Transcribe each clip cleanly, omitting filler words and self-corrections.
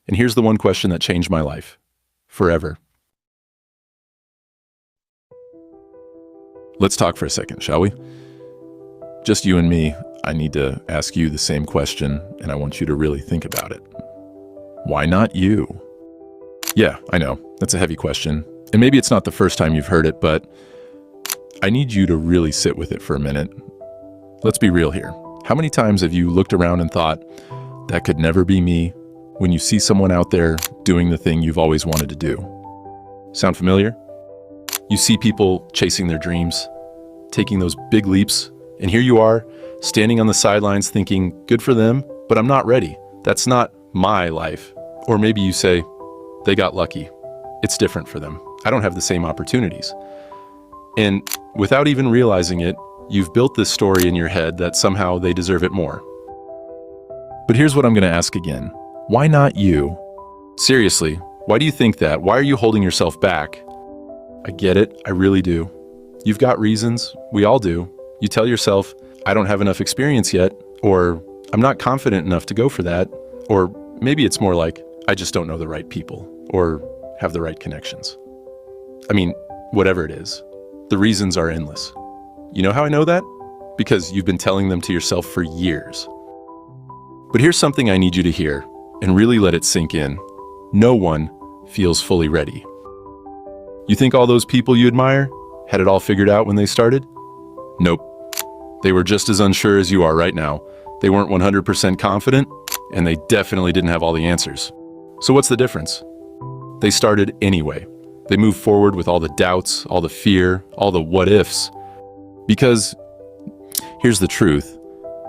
And here's the one question that changed my life. Forever. Let's talk for a second, shall we? Just you and me. I need to ask you the same question, and I want you to really think about it. Why not you? Yeah, I know, that's a heavy question. And maybe it's not the first time you've heard it, but I need you to really sit with it for a minute. Let's be real here. How many times have you looked around and thought, that could never be me, when you see someone out there doing the thing you've always wanted to do? Sound familiar? You see people chasing their dreams, taking those big leaps, and here you are, standing on the sidelines thinking, good for them, but I'm not ready. That's not my life. Or maybe you say, they got lucky. It's different for them. I don't have the same opportunities. And without even realizing it, you've built this story in your head that somehow they deserve it more. But here's what I'm going to ask again. Why not you? Seriously, why do you think that? Why are you holding yourself back? I get it. I really do. You've got reasons. We all do. You tell yourself, I don't have enough experience yet, or I'm not confident enough to go for that, or maybe it's more like, I just don't know the right people, or have the right connections. I mean, whatever it is, the reasons are endless. You know how I know that? Because you've been telling them to yourself for years. But here's something I need you to hear, and really let it sink in. No one feels fully ready. You think all those people you admire had it all figured out when they started? Nope. They were just as unsure as you are right now. They weren't 100% confident, and they definitely didn't have all the answers. So what's the difference? They started anyway. They moved forward with all the doubts, all the fear, all the what-ifs. Because, here's the truth,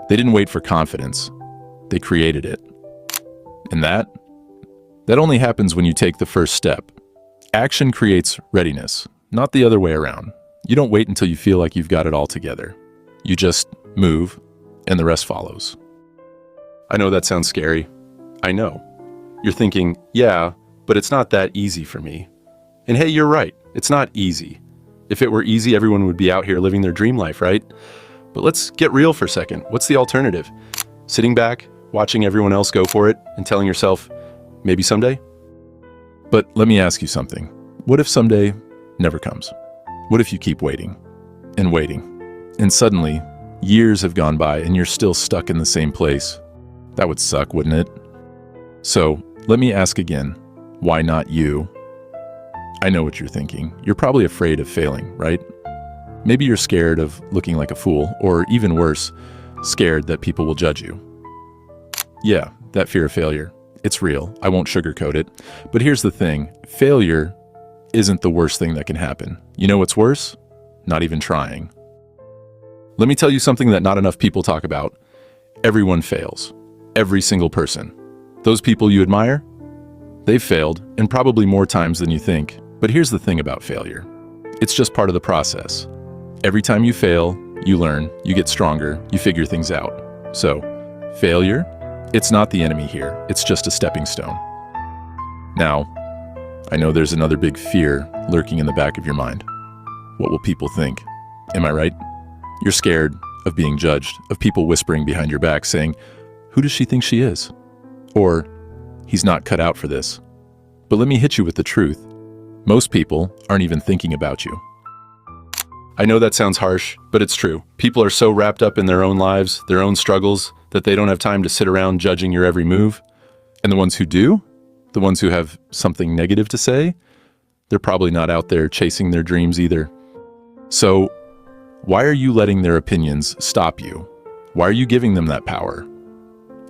they didn't wait for confidence. They created it. And that only happens when you take the first step. Action creates readiness, not the other way around. You don't wait until you feel like you've got it all together. You just move, and the rest follows. I know that sounds scary. I know. You're thinking, yeah, but it's not that easy for me. And hey, you're right, it's not easy. If it were easy, everyone would be out here living their dream life, right? But let's get real for a second. What's the alternative? Sitting back, watching everyone else go for it, and telling yourself, maybe someday? But let me ask you something. What if someday never comes? What if you keep waiting and waiting, and suddenly years have gone by and you're still stuck in the same place? That would suck, wouldn't it? So let me ask again, why not you? I know what you're thinking. You're probably afraid of failing, right? Maybe you're scared of looking like a fool, or even worse, scared that people will judge you. Yeah, that fear of failure. It's real. I won't sugarcoat it. But here's the thing. Failure isn't the worst thing that can happen. You know what's worse? Not even trying. Let me tell you something that not enough people talk about. Everyone fails. Every single person. Those people you admire? They've failed, and probably more times than you think. But here's the thing about failure. It's just part of the process. Every time you fail, you learn, you get stronger, you figure things out. So, failure? It's not the enemy here. It's just a stepping stone. Now, I know there's another big fear lurking in the back of your mind. What will people think? Am I right? You're scared of being judged, of people whispering behind your back saying, who does she think she is? Or, he's not cut out for this. But let me hit you with the truth. Most people aren't even thinking about you. I know that sounds harsh, but it's true. People are so wrapped up in their own lives, their own struggles, that they don't have time to sit around judging your every move. And the ones who do, the ones who have something negative to say, they're probably not out there chasing their dreams either. So, why are you letting their opinions stop you? Why are you giving them that power?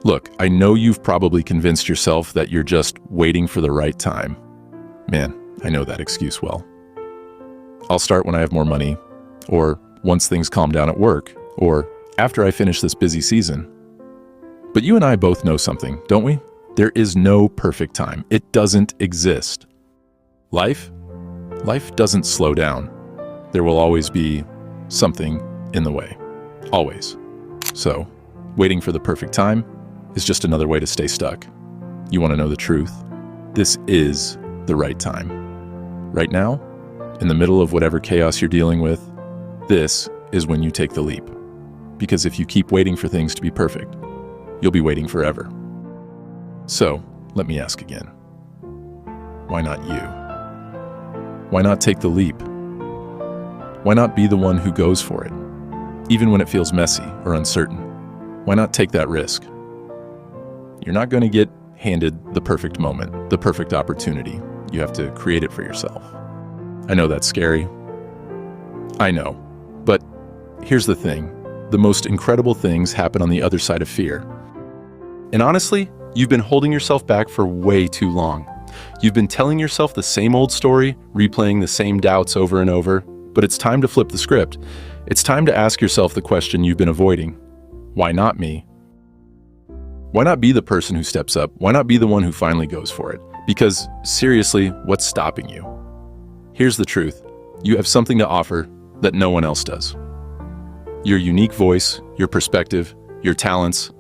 Look, I know you've probably convinced yourself that you're just waiting for the right time. Man, I know that excuse well. I'll start when I have more money, or once things calm down at work, or after I finish this busy season. But you and I both know something, don't we? There is no perfect time. It doesn't exist. Life doesn't slow down. There will always be something in the way. Always. So, waiting for the perfect time is just another way to stay stuck. You want to know the truth? This is the right time. Right now, in the middle of whatever chaos you're dealing with, this is when you take the leap. Because if you keep waiting for things to be perfect, you'll be waiting forever. So, Let me ask again. Why not you? Why not take the leap? Why not be the one who goes for it, even when it feels messy or uncertain? Why not take that risk? You're not going to get handed the perfect moment, the perfect opportunity. You have to create it for yourself. I know that's scary. I know. But here's the thing. The most incredible things happen on the other side of fear. And honestly, you've been holding yourself back for way too long. You've been telling yourself the same old story, replaying the same doubts over and over, but it's time to flip the script. It's time to ask yourself the question you've been avoiding. Why not me? Why not be the person who steps up? Why not be the one who finally goes for it? Because seriously, what's stopping you? Here's the truth. You have something to offer that no one else does. Your unique voice, your perspective, your talents,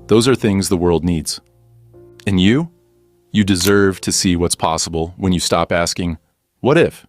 those are things the world needs. And you deserve to see what's possible when you stop asking, what if?